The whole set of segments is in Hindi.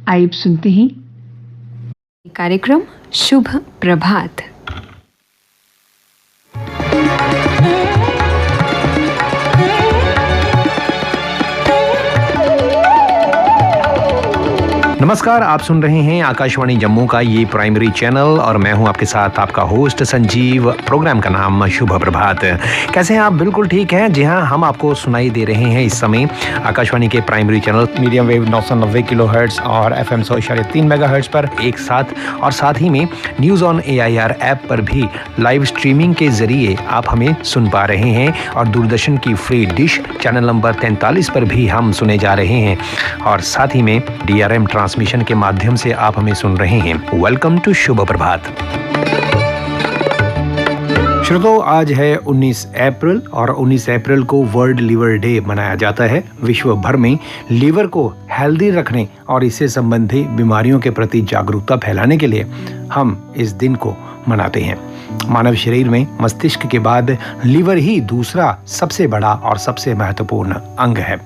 आइए सुनते हैं कार्यक्रम शुभ प्रभात। नमस्कार, आप सुन रहे हैं आकाशवाणी जम्मू का ये प्राइमरी चैनल और मैं हूं आपके साथ आपका होस्ट संजीव। प्रोग्राम का नाम शुभ प्रभात। कैसे हैं आप? बिल्कुल ठीक हैं। जी हाँ, हम आपको सुनाई दे रहे हैं इस समय आकाशवाणी के primary channel medium wave 990 kilohertz और FM 100.3 मेगाहर्ट्ज़ पर एक साथ, और साथ ही में न्यूज़ ऑन AIR ऐप पर भी लाइव स्ट्रीमिंग के जरिए आप हमें सुन पा रहे हैं, और दूरदर्शन की फ्री डिश चैनल नंबर 43 पर भी हम सुने जा रहे हैं, और साथ ही में DRM ट्रांसमिशन के माध्यम से आप हमें सुन रहे हैं। वेलकम टू शुभ प्रभात। श्रोताओं, आज है 19 अप्रैल और 19 अप्रैल को वर्ल्ड लीवर डे मनाया जाता है। विश्व भर में लीवर को हेल्दी रखने और इससे संबंधित बीमारियों के प्रति जागरूकता फैलाने के लिए हम इस दिन को मनाते हैं। मानव शरीर में मस्तिष्क के बाद लीवर ही दूसरा सबसे बड़ा और सबसे महत्वपूर्ण अंग है।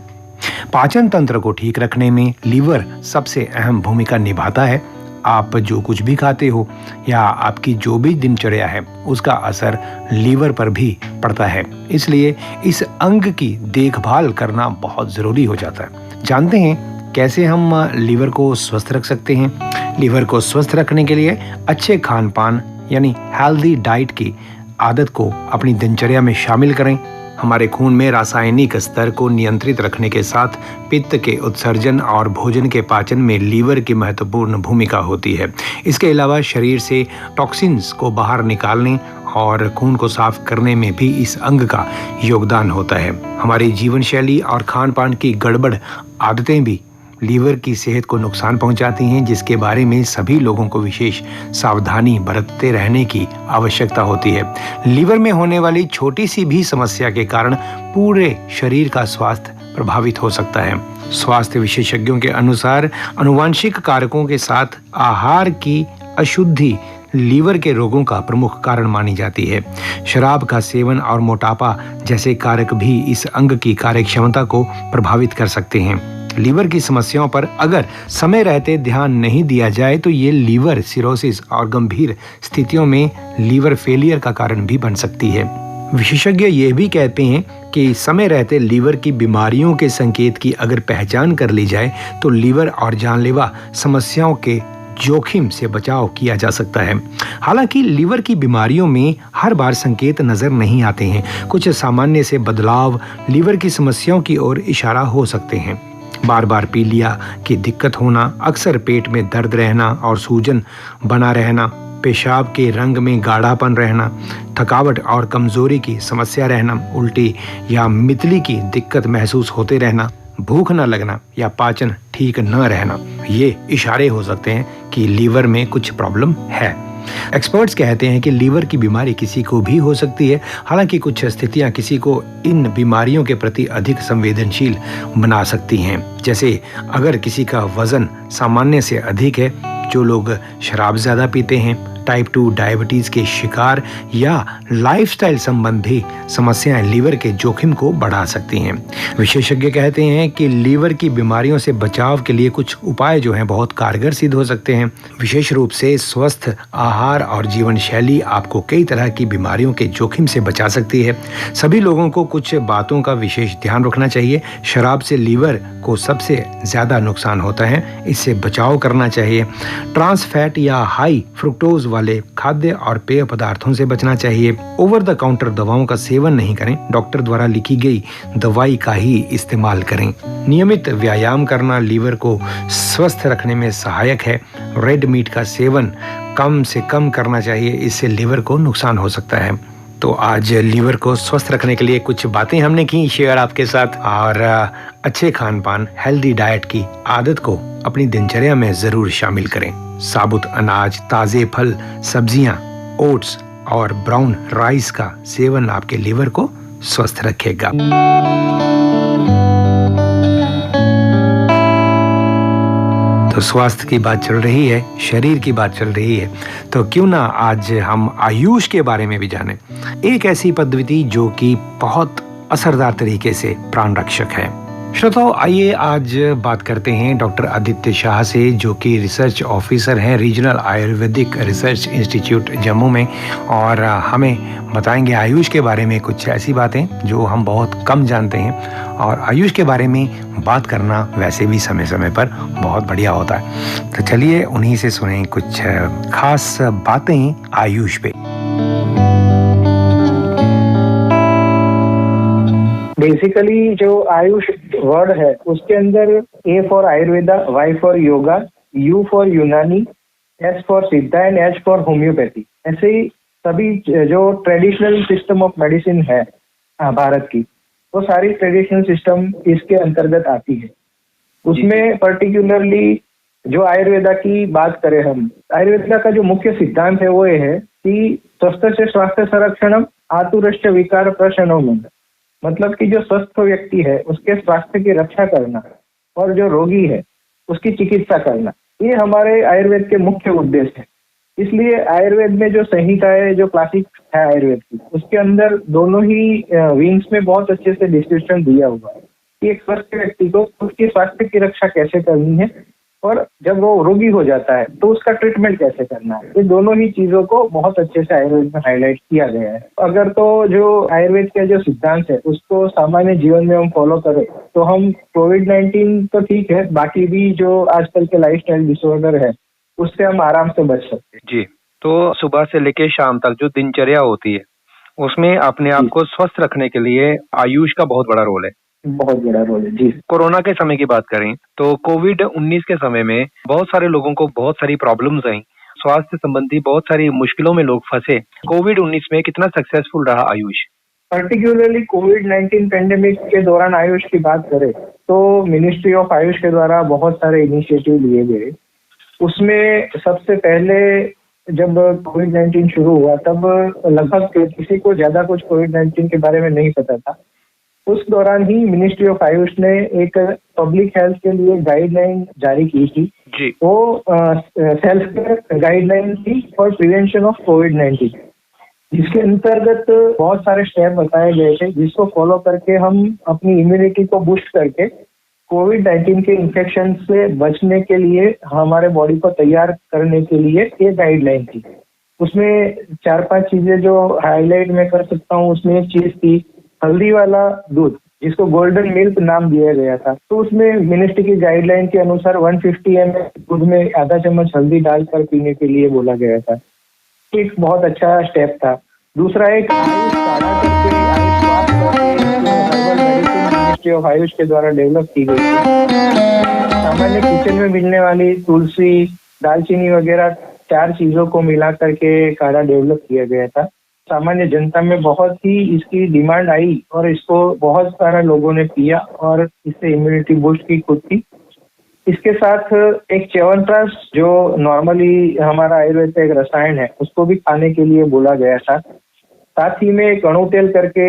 पाचन तंत्र को ठीक रखने में लीवर सबसे अहम भूमिका निभाता है। आप जो कुछ भी खाते हो या आपकी जो भी दिनचर्या है, उसका असर लीवर पर भी पड़ता है। इसलिए इस अंग की देखभाल करना बहुत ज़रूरी हो जाता है। जानते हैं कैसे हम लीवर को स्वस्थ रख सकते हैं? लीवर को स्वस्थ रखने के लिए अच्छे खान पान यानी हेल्दी डाइट की आदत को अपनी दिनचर्या में शामिल करें। हमारे खून में रासायनिक स्तर को नियंत्रित रखने के साथ पित्त के उत्सर्जन और भोजन के पाचन में लीवर की महत्वपूर्ण भूमिका होती है। इसके अलावा शरीर से टॉक्सिन्स को बाहर निकालने और खून को साफ करने में भी इस अंग का योगदान होता है। हमारी जीवन शैली और खान पान की गड़बड़ आदतें भी लीवर की सेहत को नुकसान पहुंचाती हैं, जिसके बारे में सभी लोगों को विशेष सावधानी बरतते रहने की आवश्यकता होती है। लीवर में होने वाली छोटी सी भी समस्या के कारण पूरे शरीर का स्वास्थ्य प्रभावित हो सकता है। स्वास्थ्य विशेषज्ञों के अनुसार आनुवंशिक कारकों के साथ आहार की अशुद्धि लीवर के रोगों का प्रमुख कारण मानी जाती है। शराब का सेवन और मोटापा जैसे कारक भी इस अंग की कार्यक्षमता को प्रभावित कर सकते हैं। लीवर की समस्याओं पर अगर समय रहते ध्यान नहीं दिया जाए तो ये लीवर सिरोसिस और गंभीर स्थितियों में लीवर फेलियर का कारण भी बन सकती है। विशेषज्ञ ये भी कहते हैं कि समय रहते लीवर की बीमारियों के संकेत की अगर पहचान कर ली जाए तो लीवर और जानलेवा समस्याओं के जोखिम से बचाव किया जा सकता है। हालांकि लीवर की बीमारियों में हर बार संकेत नजर नहीं आते हैं। कुछ सामान्य से बदलाव लीवर की समस्याओं की ओर इशारा हो सकते हैं। बार बार पीलिया की दिक्कत होना, अक्सर पेट में दर्द रहना और सूजन बना रहना, पेशाब के रंग में गाढ़ापन रहना, थकावट और कमजोरी की समस्या रहना, उल्टी या मितली की दिक्कत महसूस होते रहना, भूख न लगना या पाचन ठीक न रहना, ये इशारे हो सकते हैं कि लीवर में कुछ प्रॉब्लम है। एक्सपर्ट्स कहते हैं कि लीवर की बीमारी किसी को भी हो सकती है। हालांकि कुछ स्थितियां किसी को इन बीमारियों के प्रति अधिक संवेदनशील बना सकती हैं। जैसे अगर किसी का वजन सामान्य से अधिक है, जो लोग शराब ज़्यादा पीते हैं, टाइप 2 डायबिटीज़ के शिकार या लाइफस्टाइल संबंधी समस्याएं लीवर के जोखिम को बढ़ा सकती हैं। विशेषज्ञ कहते हैं कि लीवर की बीमारियों से बचाव के लिए कुछ उपाय जो हैं बहुत कारगर सिद्ध हो सकते हैं। विशेष रूप से स्वस्थ आहार और जीवन शैली आपको कई तरह की बीमारियों के जोखिम से बचा सकती है। सभी लोगों को कुछ बातों का विशेष ध्यान रखना चाहिए। शराब से लीवर को सबसे ज़्यादा नुकसान होता है, इससे बचाव करना चाहिए। ट्रांस फैट या हाई फ्रुक्टोज वाले खाद्य और पेय पदार्थों से बचना चाहिए। ओवर द काउंटर दवाओं का सेवन नहीं करें। डॉक्टर द्वारा लिखी गई दवाई का ही इस्तेमाल करें। नियमित व्यायाम करना लीवर को स्वस्थ रखने में सहायक है। रेड मीट का सेवन कम से कम करना चाहिए, इससे लीवर को नुकसान हो सकता है। तो आज लीवर को स्वस्थ रखने के लिए कुछ बातें हमने की शेयर आपके साथ, और अच्छे खान पान हेल्दी डाइट की आदत को अपनी दिनचर्या में जरूर शामिल करें। साबुत अनाज, ताजे फल, सब्जियां, ओट्स और ब्राउन राइस का सेवन आपके लीवर को स्वस्थ रखेगा। तो स्वास्थ्य की बात चल रही है, शरीर की बात चल रही है, तो क्यों ना आज हम आयुष के बारे में भी जानें। एक ऐसी पद्धति जो कि बहुत असरदार तरीके से प्राण रक्षक है। श्रोताओ, आइए आज बात करते हैं डॉक्टर आदित्य शाह से, जो कि रिसर्च ऑफिसर हैं regional Ayurvedic research institute Jammu में, और हमें बताएंगे आयुष के बारे में कुछ ऐसी बातें जो हम बहुत कम जानते हैं। और आयुष के बारे में बात करना वैसे भी समय समय पर बहुत बढ़िया होता है। तो चलिए उन्हीं से सुने कुछ खास बातें आयुष पे। बेसिकली जो आयुष वर्ड है उसके अंदर A for Ayurveda, Y for yoga, U for Unani, S for Siddha and H for homeopathy, ऐसे ही सभी जो ट्रेडिशनल सिस्टम ऑफ मेडिसिन है भारत की, वो सारी ट्रेडिशनल सिस्टम इसके अंतर्गत आती है। उसमें पर्टिकुलरली जो आयुर्वेदा की बात करें हम, आयुर्वेदा का जो मुख्य सिद्धांत है वो ये है कि स्वस्थ से स्वास्थ्य संरक्षणम आतुरश्च विकार प्रशमनम, मतलब कि जो स्वस्थ व्यक्ति है उसके स्वास्थ्य की रक्षा करना और जो रोगी है उसकी चिकित्सा करना, ये हमारे आयुर्वेद के मुख्य उद्देश्य है। इसलिए आयुर्वेद में जो संहिता है, जो क्लासिक है आयुर्वेद की, उसके अंदर दोनों ही विंग्स में बहुत अच्छे से डिस्क्रिप्शन दिया हुआ है कि एक स्वस्थ व्यक्ति को उसके स्वास्थ्य की रक्षा कैसे करनी है और जब वो रोगी हो जाता है तो उसका ट्रीटमेंट कैसे करना है। ये दोनों ही चीजों को बहुत अच्छे से आयुर्वेद में हाईलाइट किया गया है। अगर तो जो आयुर्वेद के जो सिद्धांत है उसको सामान्य जीवन में हम फॉलो करें तो हम कोविड-19 तो ठीक है, बाकी भी जो आजकल के लाइफस्टाइल डिसऑर्डर है उससे हम आराम से बच सकते हैं। जी, तो सुबह से लेके शाम तक जो दिनचर्या होती है उसमें अपने आप को स्वस्थ रखने के लिए आयुष का बहुत बड़ा रोल है। बहुत बड़ा रोल है जी। कोरोना के समय की बात करें तो कोविड-19 के समय में बहुत सारे लोगों को बहुत सारी प्रॉब्लम्स आई, स्वास्थ्य संबंधी बहुत सारी मुश्किलों में लोग फंसे। कोविड-19 में कितना सक्सेसफुल रहा आयुष? पर्टिकुलरली कोविड-19 पेंडेमिक के दौरान आयुष की बात करें तो मिनिस्ट्री ऑफ आयुष के द्वारा बहुत सारे इनिशिएटिव लिए गए। उसमें सबसे पहले जब कोविड-19 शुरू हुआ तब लगभग किसी को ज्यादा कुछ कोविड-19 के बारे में नहीं पता था। उस दौरान ही मिनिस्ट्री ऑफ आयुष ने एक पब्लिक हेल्थ के लिए गाइडलाइन जारी की थी जी। वो सेल्फ केयर गाइडलाइन थी फॉर प्रिवेंशन ऑफ कोविड-19, जिसके अंतर्गत बहुत सारे स्टेप बताए गए थे जिसको फॉलो करके हम अपनी इम्यूनिटी को बूस्ट करके कोविड-19 के इन्फेक्शन से बचने के लिए हमारे बॉडी को तैयार करने के लिए ये गाइडलाइन थी। उसमें 4-5 चीजें जो हाईलाइट मैं कर सकता हूँ, उसमें एक चीज थी हल्दी वाला दूध, जिसको गोल्डन मिल्क नाम दिया गया था। तो उसमें मिनिस्ट्री की गाइडलाइन के अनुसार 150 ml दूध में आधा चम्मच हल्दी डालकर पीने के लिए बोला गया था। एक बहुत अच्छा स्टेप था। दूसरा एक आयुष काढ़ा करके मिनिस्ट्री ऑफ आयुष के द्वारा डेवलप की गई थी। सामान्य किचन में मिलने वाली तुलसी, दालचीनी वगैरह 4 चीजों को मिला करके काढ़ा डेवलप किया गया था। सामान्य जनता में बहुत ही इसकी डिमांड आई और इसको बहुत सारे लोगों ने पिया और इससे इम्यूनिटी बूस्ट की खुद की। इसके साथ एक च्यवनप्राश जो नॉर्मली हमारा आयुर्वेद का एक रसायन है उसको भी खाने के लिए बोला गया था। साथ ही में कणु तेल करके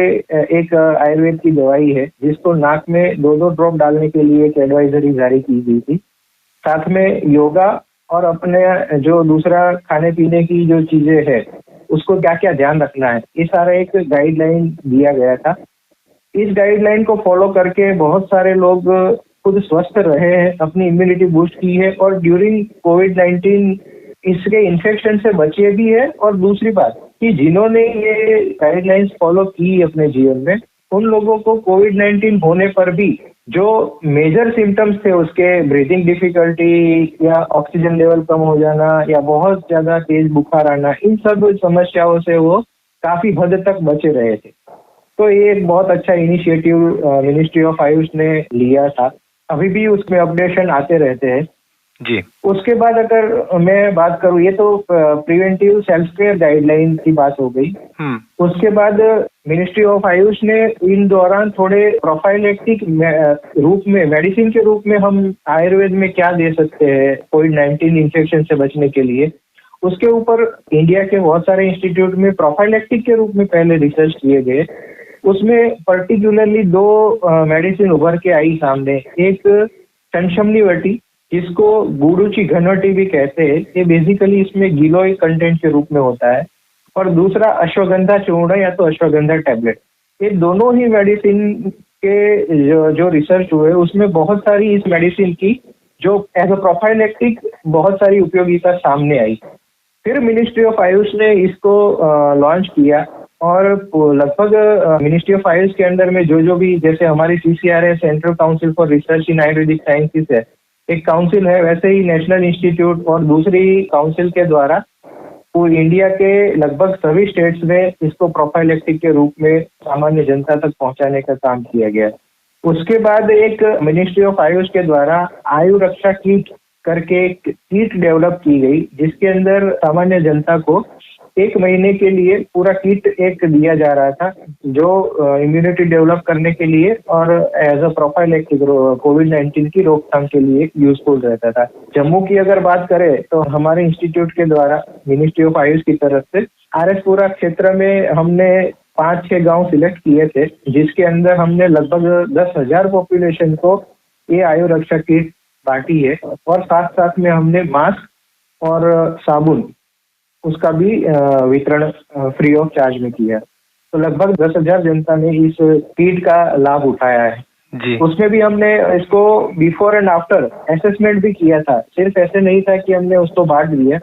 एक आयुर्वेद की दवाई है जिसको नाक में 2-2 ड्रॉप डालने के लिए एक एडवाइजरी जारी की गई थी। साथ में योगा और अपने जो दूसरा खाने पीने की जो चीजें है उसको क्या क्या ध्यान रखना है, ये सारा एक गाइडलाइन दिया गया था। इस गाइडलाइन को फॉलो करके बहुत सारे लोग खुद स्वस्थ रहे हैं, अपनी इम्यूनिटी बूस्ट की है और ड्यूरिंग कोविड-19 इसके इन्फेक्शन से बचे भी है। और दूसरी बात कि जिन्होंने ये गाइडलाइंस फॉलो की अपने जीवन में, उन लोगों को कोविड-19 होने पर भी जो मेजर सिम्टम्स थे उसके, ब्रीथिंग डिफिकल्टी या ऑक्सीजन लेवल कम हो जाना या बहुत ज्यादा तेज बुखार आना, इन सब समस्याओं से वो काफी हद तक बचे रहे थे। तो ये एक बहुत अच्छा इनिशिएटिव मिनिस्ट्री ऑफ आयुष ने लिया था। अभी भी उसमें अपडेशन आते रहते हैं जी। उसके बाद अगर मैं बात करूँ, ये तो प्रिवेंटिव सेल्फ केयर गाइडलाइन की बात हो गई। उसके बाद मिनिस्ट्री ऑफ आयुष ने इन दौरान थोड़े प्रोफाइलेक्टिक रूप में, मेडिसिन के रूप में हम आयुर्वेद में क्या दे सकते हैं कोविड-19 इन्फेक्शन से बचने के लिए, उसके ऊपर इंडिया के बहुत सारे इंस्टीट्यूट में प्रोफाइलेक्टिक के रूप में पहले रिसर्च किए गए। उसमें पर्टिकुलरली 2 मेडिसिन उभर के आई सामने। एक संशमनीवटी, जिसको गुडुची घनवटी भी कहते हैं, ये बेसिकली इसमें गिलोय कंटेंट के रूप में होता है। और दूसरा अश्वगंधा चूर्ण या तो अश्वगंधा टैबलेट। ये दोनों ही मेडिसिन के जो रिसर्च हुए उसमें बहुत सारी इस मेडिसिन की जो एज अ प्रोफाइलेक्टिक बहुत सारी उपयोगिता सामने आई। फिर मिनिस्ट्री ऑफ आयुष ने इसको लॉन्च किया और लगभग मिनिस्ट्री ऑफ आयुष के अंडर में जो भी, जैसे हमारी CCRA central council for research in Ayurvedic sciences है, एक काउंसिल है, वैसे ही नेशनल इंस्टीट्यूट और दूसरी काउंसिल के द्वारा वो इंडिया के लगभग सभी स्टेट्स में इसको प्रोफाइलेक्टिक के रूप में सामान्य जनता तक पहुंचाने का काम किया गया। उसके बाद एक मिनिस्ट्री ऑफ आयुष के द्वारा आयु रक्षा किट करके एक किट डेवलप की गई, जिसके अंदर सामान्य जनता को 1 महीने के लिए पूरा किट एक दिया जा रहा था, जो इम्यूनिटी डेवलप करने के लिए और एज अ प्रोफाइलेक्टिक कोविड-19 की रोकथाम के लिए यूजफुल रहता था। जम्मू की अगर बात करें तो हमारे इंस्टीट्यूट के द्वारा मिनिस्ट्री ऑफ आयुष की तरफ से RSपुरा क्षेत्र में हमने 5-6 गांव सिलेक्ट किए थे, जिसके अंदर हमने लगभग 10,000 पॉपुलेशन को ये आयु रक्षा किट बांटी है और साथ साथ में हमने मास्क और साबुन उसका भी वितरण फ्री ऑफ चार्ज में किया। तो लगभग 10,000 जनता ने इस किट का लाभ उठाया है जी। उसमें भी हमने इसको बिफोर एंड आफ्टर असेसमेंट भी किया था। सिर्फ ऐसे नहीं था कि हमने उसको बांट दिया,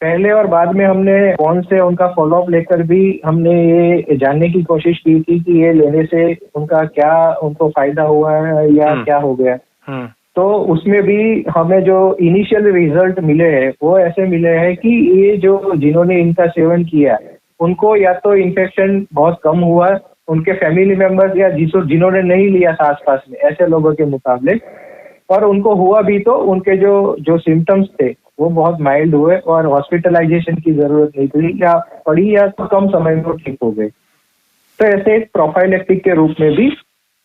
पहले और बाद में हमने फोन से उनका फॉलोअप लेकर भी हमने ये जानने की कोशिश की थी कि ये लेने से उनका क्या उनको फायदा हुआ है या क्या हो गया। तो उसमें भी हमें जो इनिशियल रिजल्ट मिले हैं वो ऐसे मिले हैं कि ये जो जिन्होंने इनका सेवन किया उनको या तो इन्फेक्शन बहुत कम हुआ, उनके फैमिली मेंबर्स या जिन्होंने नहीं लिया था आसपास में ऐसे लोगों के मुकाबले, और उनको हुआ भी तो उनके जो सिम्टम्स थे वो बहुत माइल्ड हुए और हॉस्पिटलाइजेशन की जरूरत नहीं पड़ी या तो कम समय में वो ठीक हो गए। तो ऐसे एक प्रोफाइलेक्टिक के रूप में भी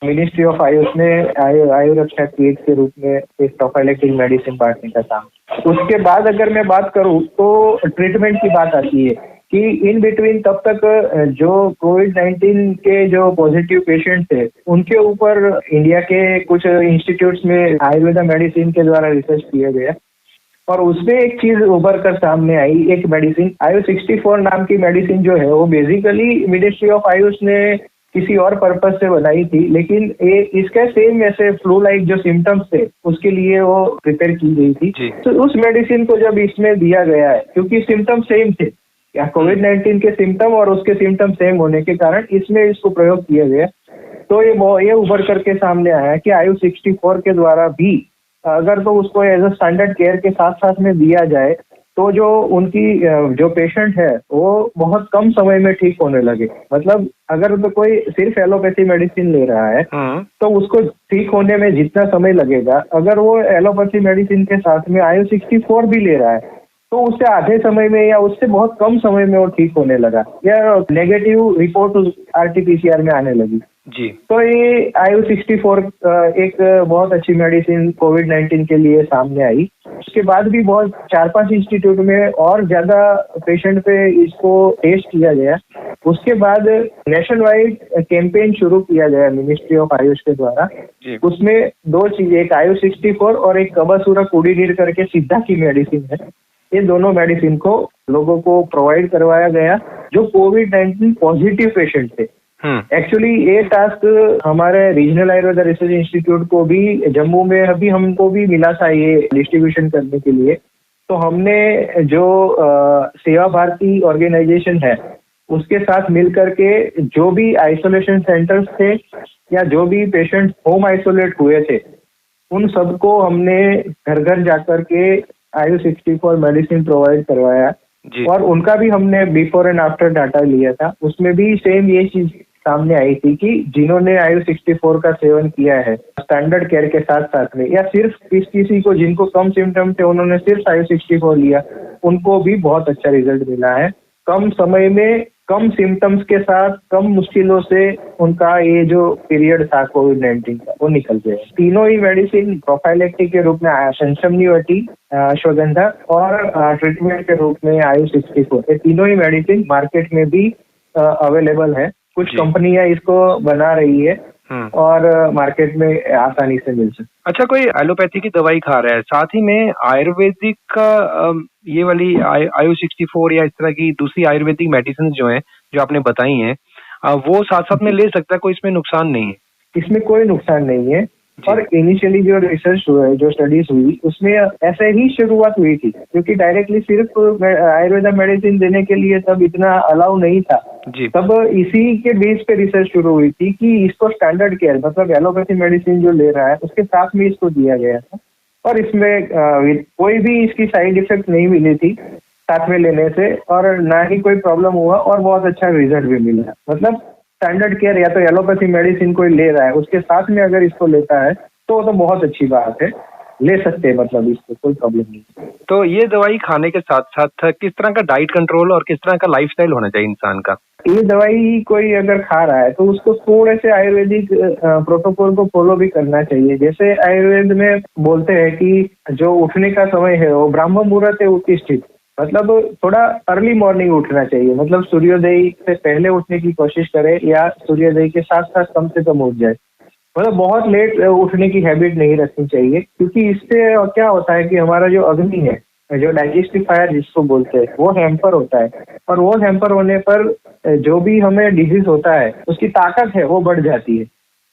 मिनिस्ट्री ऑफ आयुष ने आयु रक्षा किट के रूप में एक प्रोफाइलेक्टिक मेडिसिन बांटने का काम। उसके बाद अगर मैं बात करूं तो ट्रीटमेंट की बात आती है कि इन बिटवीन तब तक जो कोविड-19 के जो पॉजिटिव पेशेंट थे उनके ऊपर इंडिया के कुछ इंस्टीट्यूट्स में आयुर्वेदा मेडिसिन के द्वारा रिसर्च किया गया और उसमें एक चीज उभर कर सामने आई। एक मेडिसिन आयु 64 नाम की मेडिसिन जो है वो बेसिकली मिनिस्ट्री ऑफ आयुष ने किसी और पर्पज से बनाई थी, लेकिन ये इसका सेम ऐसे फ्लू लाइक जो सिम्टम्स थे उसके लिए वो प्रिपेयर की गई थी। तो उस मेडिसिन को जब इसमें दिया गया है, क्योंकि सिम्टम सेम थे, या कोविड-19 के सिम्टम और उसके सिम्टम सेम होने के कारण इसमें इसको प्रयोग किया गया, तो ये उभर करके सामने आया कि आयु 64 के द्वारा भी अगर तो उसको एज अ स्टैंडर्ड केयर के साथ साथ में दिया जाए तो जो उनकी जो पेशेंट है वो बहुत कम समय में ठीक होने लगे। मतलब अगर तो कोई सिर्फ एलोपैथी मेडिसिन ले रहा है तो उसको ठीक होने में जितना समय लगेगा, अगर वो एलोपैथी मेडिसिन के साथ में आयु 64 भी ले रहा है तो उससे आधे समय में या उससे बहुत कम समय में वो ठीक होने लगा या नेगेटिव रिपोर्ट RT-PCR में आने लगी जी। तो ये आयु 64 एक बहुत अच्छी मेडिसिन कोविड-19 के लिए सामने आई। उसके बाद भी बहुत 4-5 इंस्टीट्यूट में और ज्यादा पेशेंट पे इसको टेस्ट किया गया। उसके बाद नेशनल वाइड कैंपेन शुरू किया गया मिनिस्ट्री ऑफ आयुष के द्वारा। उसमें 2 चीजें, एक आयु 64 और एक कबासुरा कुडीनीर करके सिद्धा की मेडिसिन है। ये दोनों मेडिसिन को लोगों को प्रोवाइड करवाया गया जो कोविड-19 पॉजिटिव पेशेंट थे। एक्चुअली ये टास्क हमारे रीजनल आयुर्वेदा रिसर्च इंस्टीट्यूट को भी जम्मू में अभी हमको भी मिला था ये डिस्ट्रीब्यूशन करने के लिए। तो हमने जो सेवा भारती ऑर्गेनाइजेशन है उसके साथ मिलकर के जो भी आइसोलेशन सेंटर्स थे या जो भी पेशेंट होम आइसोलेट हुए थे उन सबको हमने घर घर जाकर के आयु 64 मेडिसिन प्रोवाइड करवाया और उनका भी हमने बिफोर एंड आफ्टर डाटा लिया था। उसमें भी सेम ये चीज सामने आई थी कि जिन्होंने आयु 64 का सेवन किया है स्टैंडर्ड केयर के साथ साथ में या सिर्फ किसी को जिनको कम सिम्टम थे उन्होंने सिर्फ आयु 64 लिया, उनको भी बहुत अच्छा रिजल्ट मिला है। कम समय में कम सिम्टम्स के साथ कम मुश्किलों से उनका ये जो पीरियड था कोविड-19 का वो निकल गया। तीनों ही मेडिसिन प्रोफाइलेक्टिक के रूप में संशमनीवटी, अश्वगंधा और ट्रीटमेंट के रूप में आयु 64, ये तीनों ही मेडिसिन मार्केट में भी अवेलेबल है। कुछ कंपनियां इसको बना रही है और मार्केट में आसानी से मिल सकती। अच्छा, कोई एलोपैथी की दवाई खा रहा है, साथ ही में आयुर्वेदिक का ये वाली आयु 64 या इस तरह की दूसरी आयुर्वेदिक मेडिसिन जो हैं जो आपने बताई हैं वो साथ साथ में ले सकता है, कोई इसमें नुकसान नहीं है? इसमें कोई नुकसान नहीं है। और इनिशियली जो रिसर्च हुआ है, जो स्टडीज हुई, उसमें ऐसे ही शुरुआत हुई थी, क्योंकि डायरेक्टली सिर्फ आयुर्वेदा मेडिसिन देने के लिए तब इतना अलाउ नहीं था जी। तब इसी के बेस पे रिसर्च शुरू हुई थी कि इसको स्टैंडर्ड केयर, मतलब एलोपैथी मेडिसिन जो ले रहा है उसके साथ में इसको दिया गया था, और इसमें कोई भी इसकी साइड इफेक्ट नहीं मिली थी साथ में लेने से, और ना ही कोई प्रॉब्लम हुआ, और बहुत अच्छा रिजल्ट भी मिला। मतलब स्टैंडर्ड केयर या तो एलोपैथी मेडिसिन कोई ले रहा है उसके साथ में अगर इसको लेता है तो बहुत अच्छी बात है, ले सकते हैं, मतलब इसको कोई प्रॉब्लम नहीं। तो ये दवाई खाने के साथ साथ किस तरह का डाइट कंट्रोल और किस तरह का लाइफस्टाइल होना चाहिए इंसान का? ये दवाई कोई अगर खा रहा है तो उसको थोड़े से आयुर्वेदिक प्रोटोकॉल को फॉलो भी करना चाहिए। जैसे आयुर्वेद में बोलते हैं कि जो उठने का समय है वो ब्राह्म मुहूर्त है उत्तिष्ठित, मतलब थोड़ा अर्ली मॉर्निंग उठना चाहिए, मतलब सूर्योदय से पहले उठने की कोशिश करें या सूर्योदय के साथ साथ कम से कम उठ जाए। मतलब बहुत लेट उठने की हैबिट नहीं रखनी चाहिए, क्योंकि इससे क्या होता है कि हमारा जो अग्नि है, जो डाइजेस्टिव फायर जिसको बोलते हैं, वो हैम्पर होता है, और वो हैम्पर होने पर जो भी हमें डिजीज होता है उसकी ताकत है वो बढ़ जाती है।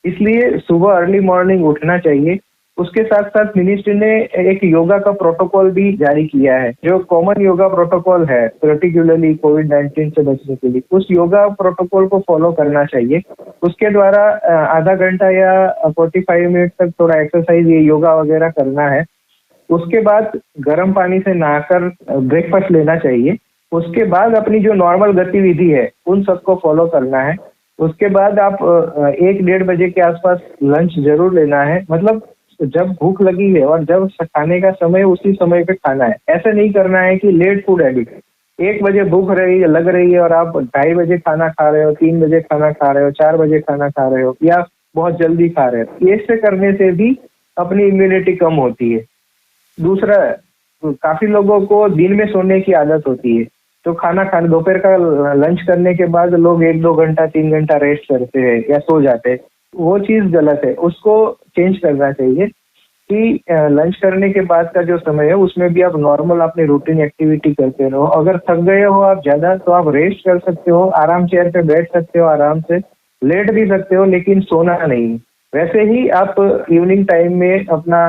इसलिए सुबह अर्ली मॉर्निंग उठना चाहिए। उसके साथ साथ मिनिस्ट्री ने एक योगा का प्रोटोकॉल भी जारी किया है, जो कॉमन योगा प्रोटोकॉल है पर्टिकुलरली कोविड-19 से बचने के लिए, उस योगा प्रोटोकॉल को फॉलो करना चाहिए। उसके द्वारा आधा घंटा या 45 मिनट तक थोड़ा एक्सरसाइज, ये योगा वगैरह करना है। उसके बाद गर्म पानी से नहाकर ब्रेकफास्ट लेना चाहिए। उसके बाद अपनी जो नॉर्मल गतिविधि है उन सबको फॉलो करना है। उसके बाद आप 1-1:30 बजे के आसपास लंच जरूर लेना है, मतलब जब भूख लगी है और जब खाने का समय उसी समय पे खाना है। ऐसा नहीं करना है कि लेट फूड हैबिट, 1 बजे भूख लग रही है और आप 2:30 बजे खाना खा रहे हो, 3 बजे खाना खा रहे हो, 4 बजे खाना खा रहे हो, या बहुत जल्दी खा रहे हो। ऐसे करने से भी अपनी इम्यूनिटी कम होती है। दूसरा, काफी लोगों को दिन में सोने की आदत होती है, तो खाने दोपहर का लंच करने के बाद लोग 1-2 घंटा 3 घंटा रेस्ट करते हैं या सो जाते हैं। वो चीज गलत है, उसको चेंज करना चाहिए कि लंच करने के बाद का जो समय है उसमें भी आप नॉर्मल अपनी रूटीन एक्टिविटी करते रहो। अगर थक गए हो आप ज्यादा तो आप रेस्ट कर सकते हो, आराम चेयर पे बैठ सकते हो, आराम से लेट भी सकते हो, लेकिन सोना नहीं। वैसे ही आप इवनिंग टाइम में अपना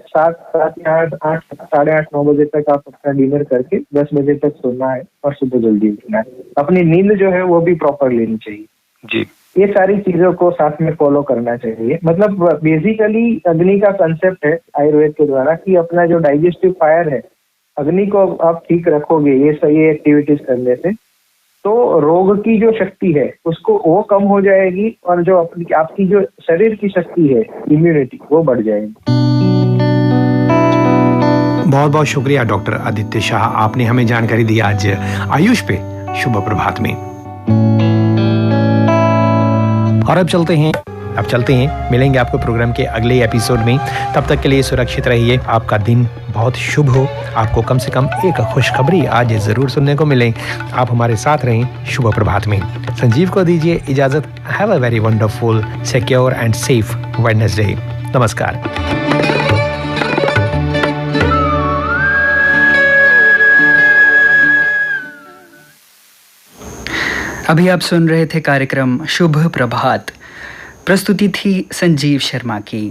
7 या 8 साढ़े 8-9 बजे तक आप अपना डिनर करके 10 बजे तक सोना है और सुबह जल्दी उठना है। अपनी नींद जो है वो भी प्रॉपर लेनी चाहिए जी। ये सारी चीजों को साथ में फॉलो करना चाहिए। मतलब बेसिकली अग्नि का कंसेप्ट है आयुर्वेद के द्वारा कि अपना जो डाइजेस्टिव फायर है, अग्नि को आप ठीक रखोगे ये सही एक्टिविटीज करने से, तो रोग की जो शक्ति है उसको वो कम हो जाएगी, और जो आपकी जो शरीर की शक्ति है, इम्यूनिटी, वो बढ़ जाएगी। बहुत बहुत शुक्रिया डॉक्टर आदित्य शाह, आपने हमें जानकारी दी आज आयुष पे शुभ प्रभात में। और अब चलते हैं, मिलेंगे आपको प्रोग्राम के अगले एपिसोड में। तब तक के लिए सुरक्षित रहिए, आपका दिन बहुत शुभ हो, आपको कम से कम एक खुशखबरी आज जरूर सुनने को मिले। आप हमारे साथ रहें शुभ प्रभात में। संजीव को दीजिए इजाजत। Have a very wonderful, secure and safe Wednesday. नमस्कार। अभी आप सुन रहे थे कार्यक्रम शुभ प्रभात। प्रस्तुति थी संजीव शर्मा की।